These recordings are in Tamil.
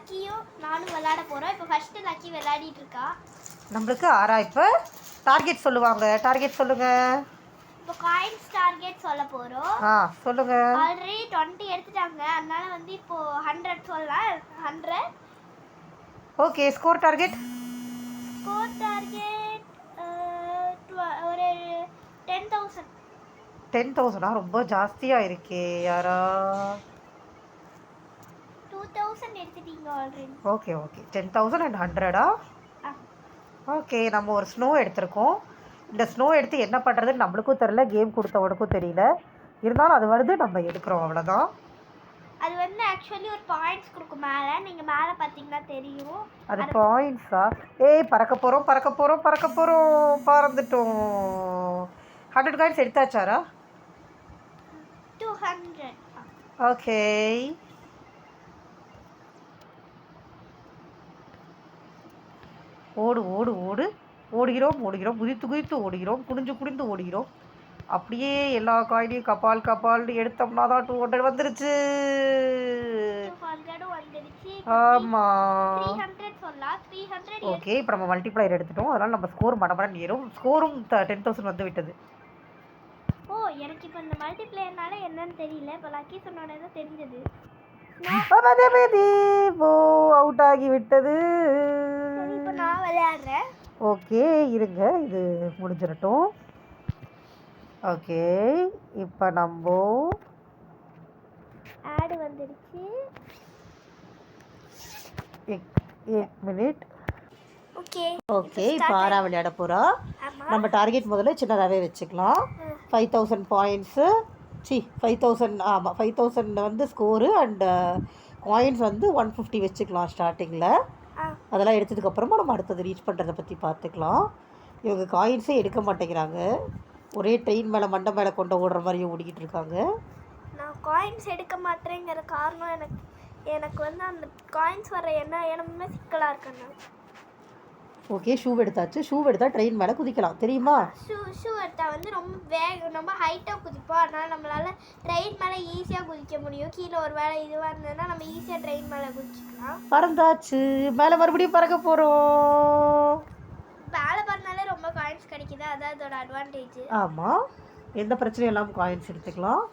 லக்கியும் நானும் விளையாட போகிறோம். இப்போ ஃபஸ்ட்டு லக்கி விளையாடிட்டு இருக்கா. நம்மளுக்கு 6 இப்போ டார்கெட் சொல்லுவாங்க. டார்கெட் சொல்லுங்கள். இப்போ காயின்ஸ் டார்கெட் சொல்ல போகிறோம். சொல்லுங்கள். ஆல்ரெடி 20 எடுத்துட்டாங்க, அதனால வந்து இப்போது 100 சொல்லலாம். 100. ஓகே. ஸ்கோர் டார்கெட் ஒரு 10,000. 10,000 ரொம்ப ஜாஸ்தியாக இருக்கே யாரா? 2,000 எடுத்துட்டீங்க ஆல்ரெடி. Okay 10,000 and 100. ஓகே. நம்ம ஒரு ஸ்னோ எடுத்திருக்கோம். இந்த ஸ்னோ எடுத்து என்ன பண்ணுறதுன்னு நம்மளுக்கும் தெரியல, கேம் கொடுத்தவனுக்கும் தெரியல. இருந்தாலும் அது வருது, நம்ம எடுக்கிறோம், அவ்வளோதான். அது வந்து ஆக்சுவலி ஒரு பாயிண்ட்ஸ் கொடுக்கும் மேலே. நீங்கள் மேலே பார்த்தீங்கன்னா தெரியும். அது பாயிண்ட்ஸா? பறக்க போகிறோம் பறந்துட்டோம். 100 காயின்ஸ் எடுத்தாச்சாரா? 200. ஓகே. ஓடு ஓடுகிறோம், குதித்து ஓடுகிறோம், குனிந்து ஓடுகிறோம். அப்படியே எல்லா காயினையும் கபால் எடுத்தோம்னா தான் 200 வந்துருச்சு. ஆமாம். ஓகே. இப்போ நம்ம மல்டிப்ளையர் எடுத்துட்டோம், அதனால் நம்ம ஸ்கோர் மடமடன்னு ஏறும். ஸ்கோரும் 10,000 வந்து விட்டது. எனக்கு இப்போ இந்த மல்டிப்ளையர்னால என்னன்னு தெரியல. இப்போ லக்கி சொன்னோட தான் தெரிஞ்சது. அவுட் ஆகி விட்டது. இப்போ நான் விளையாடுறேன். ஓகே இருங்க, இது முடிஞ்சிடட்டும். ஓகே. இப்போ நம்ம ஆட் வந்துருச்சு. एक मिनट. ஓகே. இப்போ ஆரா விளையாட போகிறோம். நம்ம டார்கெட் முதல்ல சின்னதாகவே வச்சுக்கலாம். 5,000 பாயிண்ட்ஸு. 5,000. ஆமாம், 5,000 வந்து ஸ்கோரு அண்ட் காயின்ஸ் வந்து 150 வச்சுக்கலாம் ஸ்டார்டிங்கில். அதெல்லாம் எடுத்ததுக்கப்புறமா நம்ம அடுத்தது ரீச் பண்ணுறதை பற்றி பார்த்துக்கலாம். இவங்க காயின்ஸே எடுக்க மாட்டேங்கிறாங்க. ஒரே ட்ரெயின் மேலே மண்டை மேலே கொண்டு ஓடுற மாதிரியும் ஓடிக்கிட்டு இருக்காங்க. நான் காயின்ஸ் எடுக்க மாட்டேங்கிற காரணம் எனக்கு வந்து அந்த காயின்ஸ் வர என்னமே சிக்கலாக இருக்குண்ணா. ஓகே. ஷூ எடுத்தாச்சு. ஷூ எடுத்தால் ட்ரெயின் மேலே குதிக்கலாம், தெரியுமா? ஷூ எடுத்தால் வந்து ரொம்ப ஹைட்டாக குதிப்போம். அதனால் நம்மளால் ட்ரெயின் மேலே ஈஸியாக குதிக்க முடியும். கீழே ஒரு வேளை இதுவாக இருந்ததுன்னா நம்ம ஈஸியாக ட்ரெயின் மேலே குதிச்சிக்கலாம். பறந்தாச்சு. மேலே மறுபடியும் பறக்க போகிறோம். மேலே பறந்தாலே ரொம்ப காயின்ஸ் கிடைக்குது, அதான் அதோட அட்வான்டேஜ். ஆமாம், எந்த பிரச்சனையும் இல்லாமல் காயின்ஸ் எடுத்துக்கலாம்.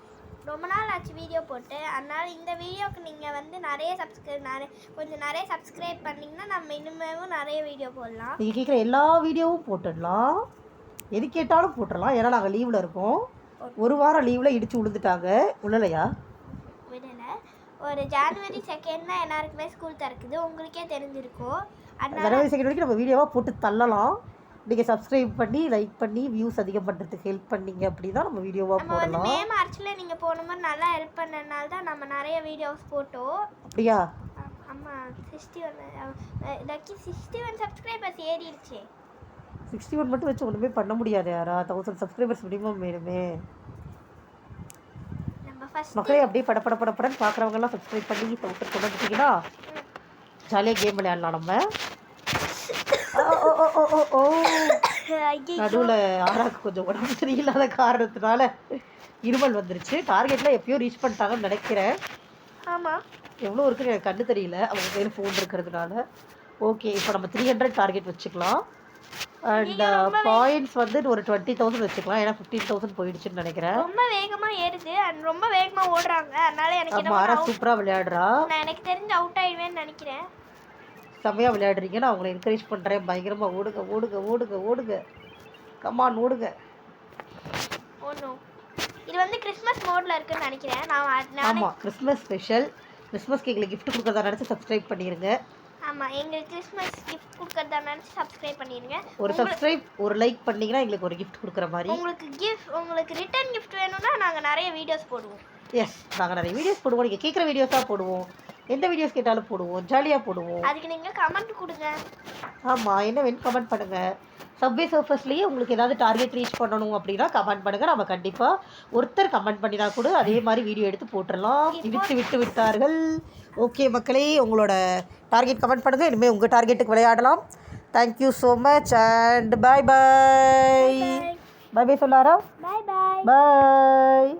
ரொம்ப நாள் ஆச்சு வீடியோ போட்டு, அதனால் இந்த வீடியோவுக்கு நீங்கள் வந்து கொஞ்சம் நிறைய சப்ஸ்கிரைப் பண்ணிங்கன்னா நம்ம இனிமேவும் நிறைய வீடியோ போடலாம். நீங்கள் கேட்குற எல்லா வீடியோவும் போட்டுடலாம், எது கேட்டாலும் போட்டுடலாம். ஏன்னா நாங்கள் லீவில் இருக்கோம். ஒரு வாரம் லீவில் இடித்து விழுந்துட்டாங்க. விடலையா? விடலை. ஒரு ஜனவரி 2 தான் எல்லாருக்குமே ஸ்கூல் திறக்குது, உங்களுக்கே தெரிஞ்சிருக்கும். ஜனவரி 2 வரைக்கும் நம்ம வீடியோவாக போட்டு தள்ளலாம். நீங்கள் சப்ஸ்கிரைப் பண்ணி லைக் பண்ணி வியூஸ் அதிகம் பண்ணுறதுக்கு ஹெல்ப் பண்ணீங்க அப்படின்னா நம்ம வீடியோவாக போடலாம். மே மார்ச்சில் நீங்கள் போகும்போது நல்லா ஹெல்ப் பண்ணனால தான் நம்ம நிறைய வீடியோஸ் போட்டோம். அப்படியா? ஆமாம். 61 சப்ஸ்கிரைபர்ஸ் ஏறிடுச்சு. 61 மட்டும் வச்சு ஒன்றுமே பண்ண முடியாது யாரா? 1000 சப்ஸ்கிரைபர்ஸ் மினிமம் வேணுமே. மக்களே அப்படியே படப்படன்னு பார்க்குறவங்கலாம் சப்ஸ்கிரைப் பண்ணி 1000 கொண்டு வந்துட்டிங்கன்னா ஜாலியாக கேம் விளையாடலாம். நம்ம நடுவில் ஆராக்கு கொஞ்சம் உடம்பு சரியில்லாத காரணத்தினால இருமல் வந்துருச்சு. டார்கெட்டில் எப்பயோ ரீச் பண்ணிட்டாங்கன்னு நினைக்கிறேன். ஆமாம். எவ்வளோ இருக்குன்னு எனக்கு கண்டு தெரியல, அவங்க கையில் ஃபோன் இருக்கிறதுனால. ஓகே. இப்போ நம்ம 300 டார்கெட் வச்சுக்கலாம். அண்ட் பாயிண்ட்ஸ் வந்து ஒரு 20,000 வச்சுக்கலாம். ஏன்னா 15,000 போயிடுச்சுன்னு நினைக்கிறேன். ரொம்ப வேகமாக ஏறுது அண்ட் ரொம்ப வேகமாக ஓடுறாங்க. அதனால எனக்கு ஆரா சூப்பராக விளையாடுறா. நான் எனக்கு தெரிஞ்சு அவுட் ஆயிடுவேன்னு நினைக்கிறேன். செம்மையாக விளையாடுறீங்க, நான் உங்களை என்கரேஜ் பண்ணுறேன். பயங்கரமாக ஓடுங்க. கமான் ஓடுங்க. இது வந்து கிறிஸ்மஸ் மோடில் இருக்குன்னு நினைக்கிறேன். ஆமாம், கிறிஸ்மஸ் ஸ்பெஷல். கிறிஸ்மஸ்க்கு எங்களுக்கு கிஃப்ட் கொடுக்குறதா நினச்சி சப்ஸ்கிரைப் பண்ணிடுங்க. ஆமாம், எங்களுக்கு கிறிஸ்மஸ் கிஃப்ட் கொடுக்குறதா நினச்சி சப்ஸ்கிரைப் பண்ணிடுங்க. ஒரு சப்ஸ்கிரைப் ஒரு லைக் பண்ணிங்கன்னா எங்களுக்கு ஒரு கிஃப்ட் கொடுக்குற மாதிரி. உங்களுக்கு ரிட்டர்ன் கிஃப்ட் வேணும்னா நாங்கள் நிறைய வீடியோஸ் போடுவோம். எஸ், நாங்கள் நிறைய வீடியோஸ் போடுவோம். நீங்கள் கேட்குற வீடியோஸாக போடுவோம். எந்த வீடியோஸ் கேட்டாலும் போடுவோம், ஜாலியாக போடுவோம். அதுக்கு நீங்கள் கமெண்ட் கொடுங்க. ஆமாம், என்ன வேணும் கமெண்ட் பண்ணுங்கள். சப்வே சர்ஃபஸ்லேயே உங்களுக்கு ஏதாவது டார்கெட் ரீச் பண்ணணும் அப்படின்னா கமெண்ட் பண்ணுங்கள். நம்ம கண்டிப்பாக ஒருத்தர் கமெண்ட் பண்ணினா கூட அதே மாதிரி வீடியோ எடுத்து போட்டுடலாம். விட்டு விட்டார்கள். ஓகே மக்களே, உங்களோட டார்கெட் கமெண்ட் பண்ணுங்கள். இனிமேல் உங்கள் டார்கெட்டுக்கு விளையாடலாம். Thank you so much and bye சொல்லாரா? பாய்.